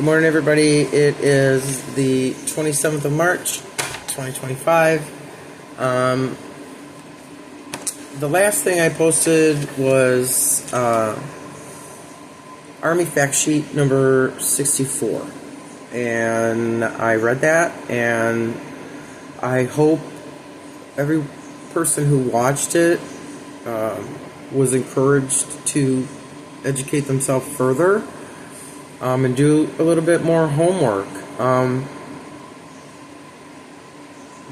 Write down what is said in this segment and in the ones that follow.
Good morning, everybody. It is the 27th of March, 2025. The last thing I posted was Army Fact Sheet number 64. And I read that, and I hope every person who watched it was encouraged to educate themselves further. And do a little bit more homework.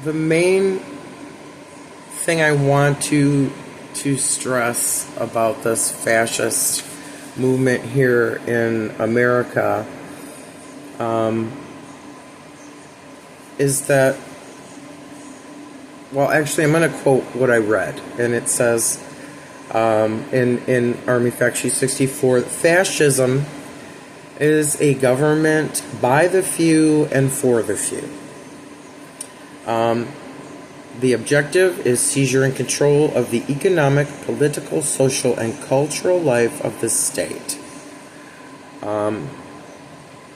The main thing I want to stress about this fascist movement here in America is that, well, actually, I'm going to quote what I read, and it says in Army Fact Sheet 64, fascism is a government by the few and for the few. The objective is seizure and control of the economic, political, social, and cultural life of the state.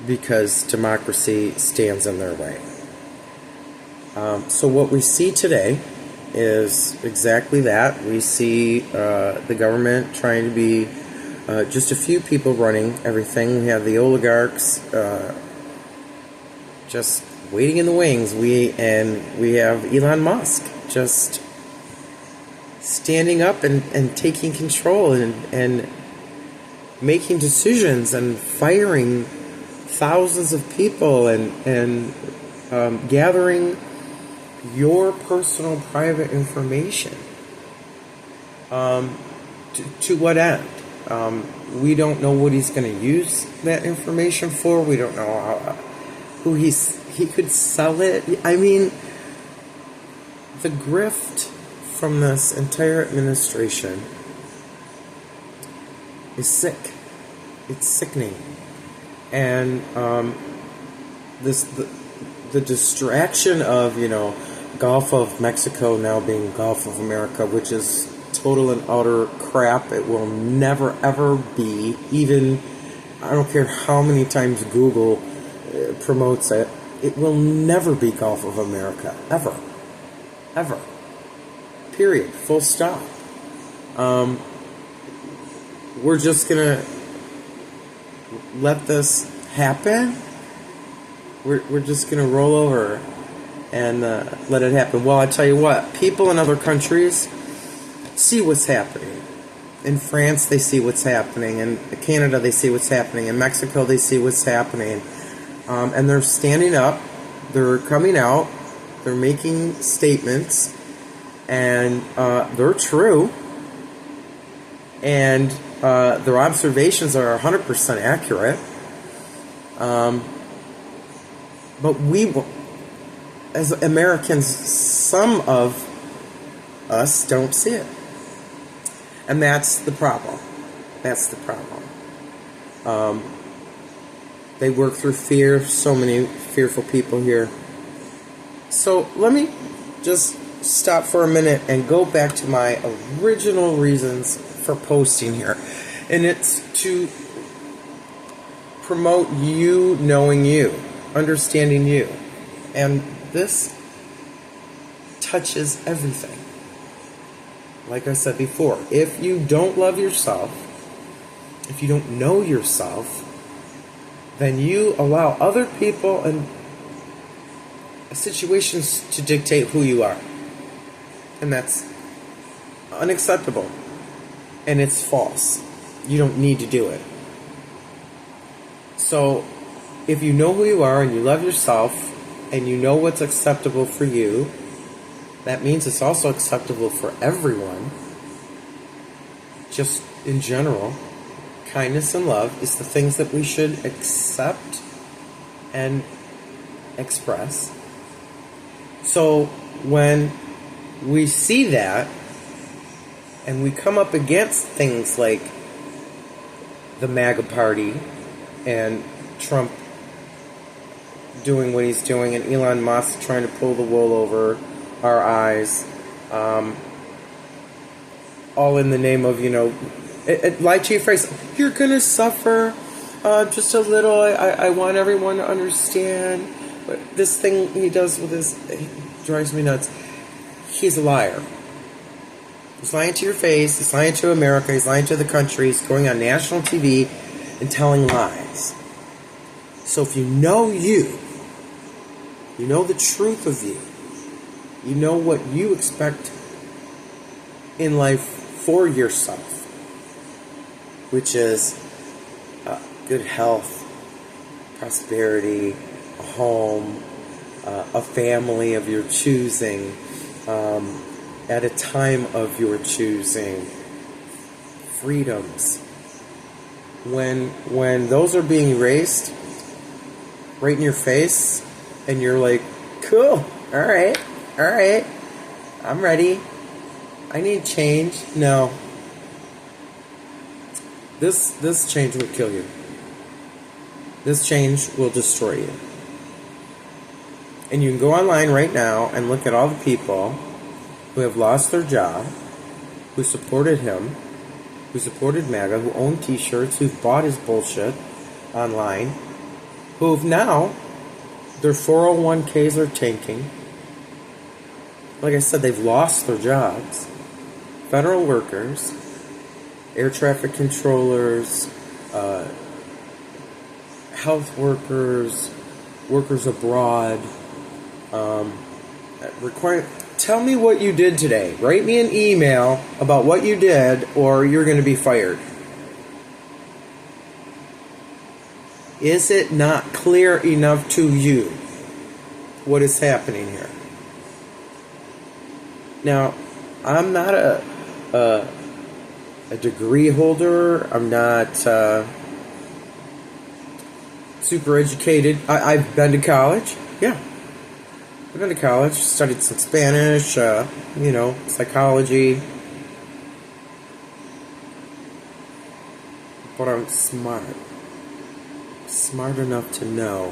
Because democracy stands in their way. So what we see today is exactly that. We see the government trying to be just a few people running everything. We have the oligarchs just waiting in the wings. We have Elon Musk just standing up and taking control and making decisions and firing thousands of people and gathering your personal private information. To what end? We don't know what he's going to use that information for. We don't know who he could sell it. I mean, the grift from this entire administration is sick. It's sickening. And the distraction of, Gulf of Mexico now being Gulf of America, which is total and utter crap. It will never ever be. Even, I don't care how many times Google promotes it, it will never be Gulf of America. Ever. Ever. Period. Full stop. We're just gonna let this happen. We're just gonna roll over and let it happen. Well, I tell you what, people in other countries see what's happening. In France, they see what's happening. In Canada, they see what's happening. In Mexico, they see what's happening. And they're standing up. They're coming out. They're making statements. And they're true. And their observations are 100% accurate. But we, as Americans, some of us don't see it. And that's the problem. That's the problem. They work through fear. So many fearful people here. So let me just stop for a minute and go back to my original reasons for posting here. And it's to promote you knowing you, understanding you. And this touches everything. Like I said before, if you don't love yourself, if you don't know yourself, then you allow other people and situations to dictate who you are. And that's unacceptable. And it's false. You don't need to do it. So, if you know who you are and you love yourself and you know what's acceptable for you, that means it's also acceptable for everyone. Just in general, kindness and love is the things that we should accept and express. So when we see that and we come up against things like the MAGA party and Trump doing what he's doing and Elon Musk trying to pull the wool over our eyes, all in the name of, lie to your face, you're going to suffer, just a little. I want everyone to understand. But this thing he does with his, it drives me nuts. He's a liar. He's lying to your face. He's lying to America. He's lying to the country. He's going on national TV and telling lies. So if you know the truth of you, you know what you expect in life for yourself, which is good health, prosperity, a home, a family of your choosing, at a time of your choosing, freedoms. When those are being erased right in your face, and you're like, cool, all right, I'm ready. I need change. No. This change will kill you. This change will destroy you. And you can go online right now and look at all the people who have lost their job, who supported him, who supported MAGA, who own t-shirts, who've bought his bullshit online, who've now, their 401ks are tanking. Like I said, they've lost their jobs. Federal workers, air traffic controllers, health workers, workers abroad, tell me what you did today. Write me an email about what you did, or you're going to be fired. Is it not clear enough to you what is happening here? Now, I'm not a degree holder. I'm not super educated. I've been to college. Yeah. I've been to college, studied some Spanish, psychology. But I'm smart. Smart enough to know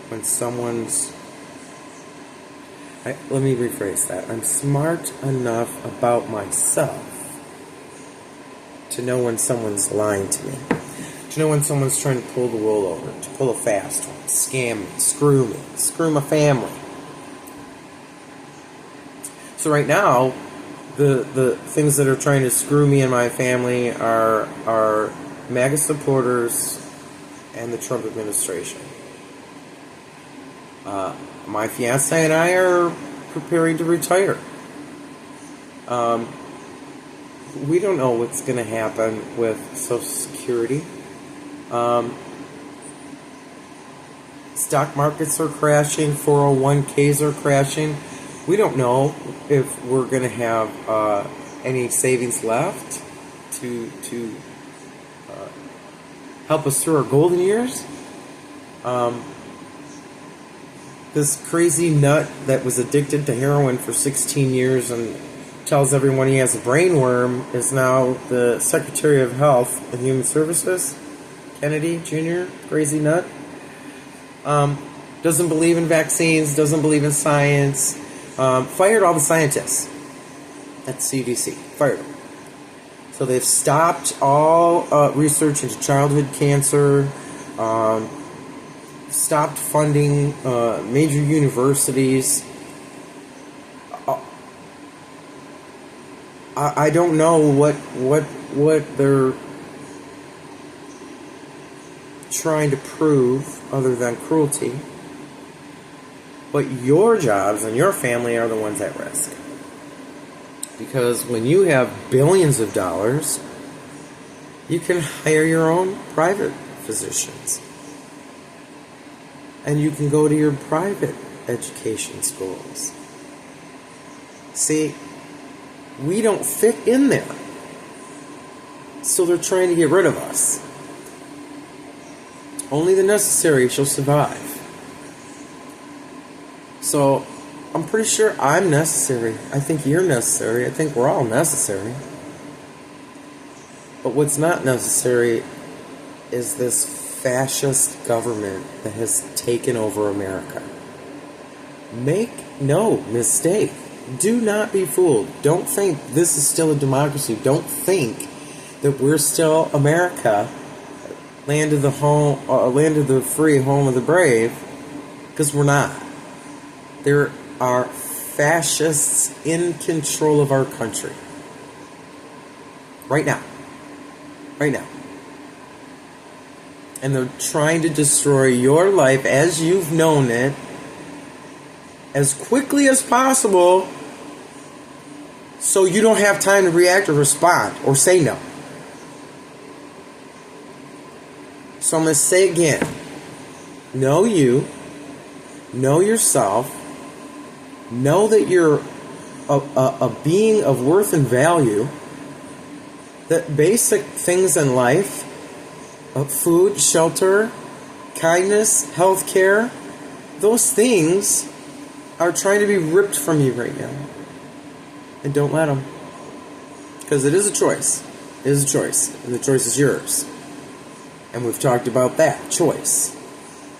when someone's... let me rephrase that. I'm smart enough about myself to know when someone's lying to me. To know when someone's trying to pull the wool over, to pull a fast one, scam me, screw my family. So right now, the things that are trying to screw me and my family are MAGA supporters and the Trump administration. My fiance and I are preparing to retire. We don't know what's going to happen with Social Security. Stock markets are crashing, 401ks are crashing. We don't know if we're going to have any savings left to help us through our golden years. This crazy nut that was addicted to heroin for 16 years and tells everyone he has a brain worm is now the Secretary of Health and Human Services. Kennedy Jr., crazy nut. Doesn't believe in vaccines, doesn't believe in science. Fired all the scientists at the CDC. Fired them. So they've stopped all research into childhood cancer, stopped funding major universities. I don't know what they're trying to prove other than cruelty. But your jobs and your family are the ones at risk. Because when you have billions of dollars, you can hire your own private physicians. And you can go to your private education schools. See, we don't fit in there. So they're trying to get rid of us. Only the necessary shall survive. So, I'm pretty sure I'm necessary. I think you're necessary. I think we're all necessary. But what's not necessary is this fascist government that has taken over America. Make no mistake. Do not be fooled. Don't think this is still a democracy. Don't think that we're still America land of the free, home of the brave, because we're not. There are fascists in control of our country. Right now. Right now. And they're trying to destroy your life as you've known it as quickly as possible so you don't have time to react or respond or say no. So I'm going to say again, know you, know yourself, know that you're a being of worth and value, that basic things in life, food, shelter, kindness, health care, those things are trying to be ripped from you right now. And don't let them. Because it is a choice. It is a choice. And the choice is yours. And we've talked about that. Choice.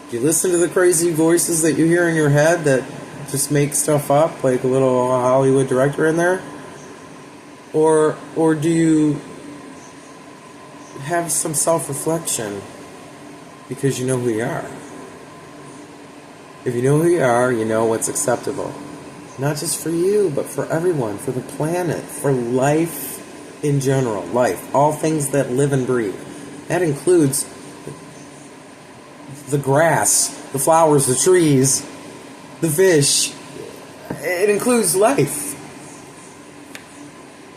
Do you listen to the crazy voices that you hear in your head that just make stuff up, like a little Hollywood director in there? Or do you have some self-reflection because you know who you are? If you know who you are, you know what's acceptable. Not just for you, but for everyone, for the planet, for life in general. Life. All things that live and breathe. That includes the grass, the flowers, the trees, the fish. It includes life.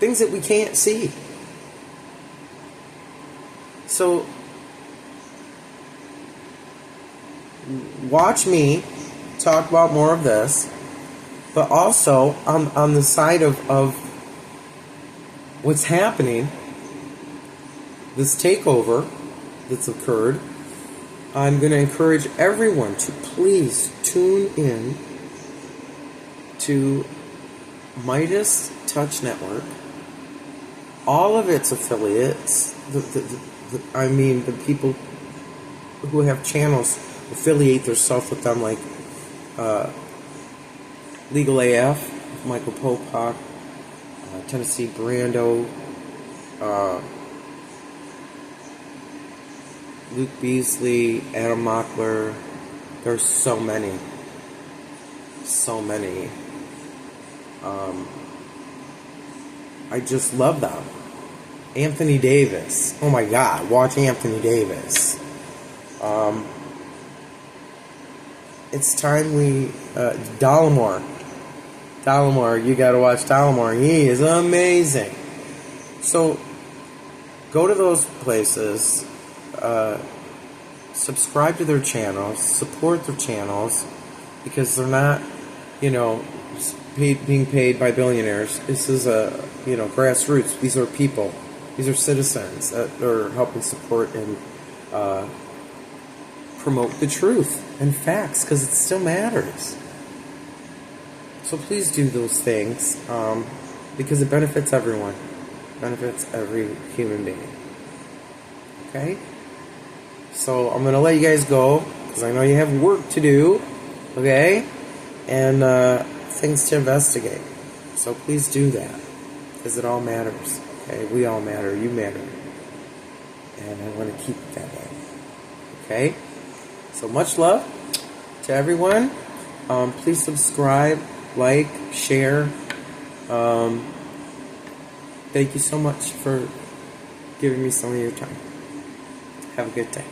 Things that we can't see. So, watch me talk about more of this, but also on the side of what's happening, this takeover that's occurred, I'm going to encourage everyone to please tune in to Midas Touch Network, all of its affiliates, the people who have channels affiliate themselves with them, like Legal AF, Michael Popak, Tennessee Brando, Luke Beasley, Adam Mockler. There's so many. So many. I just love them. Anthony Davis. Oh my God, watch Anthony Davis. It's time we... Dollamore, you gotta watch Dollamore. He is amazing. So, go to those places, subscribe to their channels, support their channels, because they're not, being paid by billionaires. This is grassroots. These are people. These are citizens that are helping support and promote the truth and facts, because it still matters. So please do those things, because it benefits everyone. It benefits every human being. Okay? So I'm going to let you guys go, because I know you have work to do. Okay? And things to investigate. So please do that, because it all matters. Okay? We all matter. You matter. And I want to keep it that way. Okay? So much love to everyone. Please subscribe, like, share. Thank you so much for giving me some of your time. Have a good day.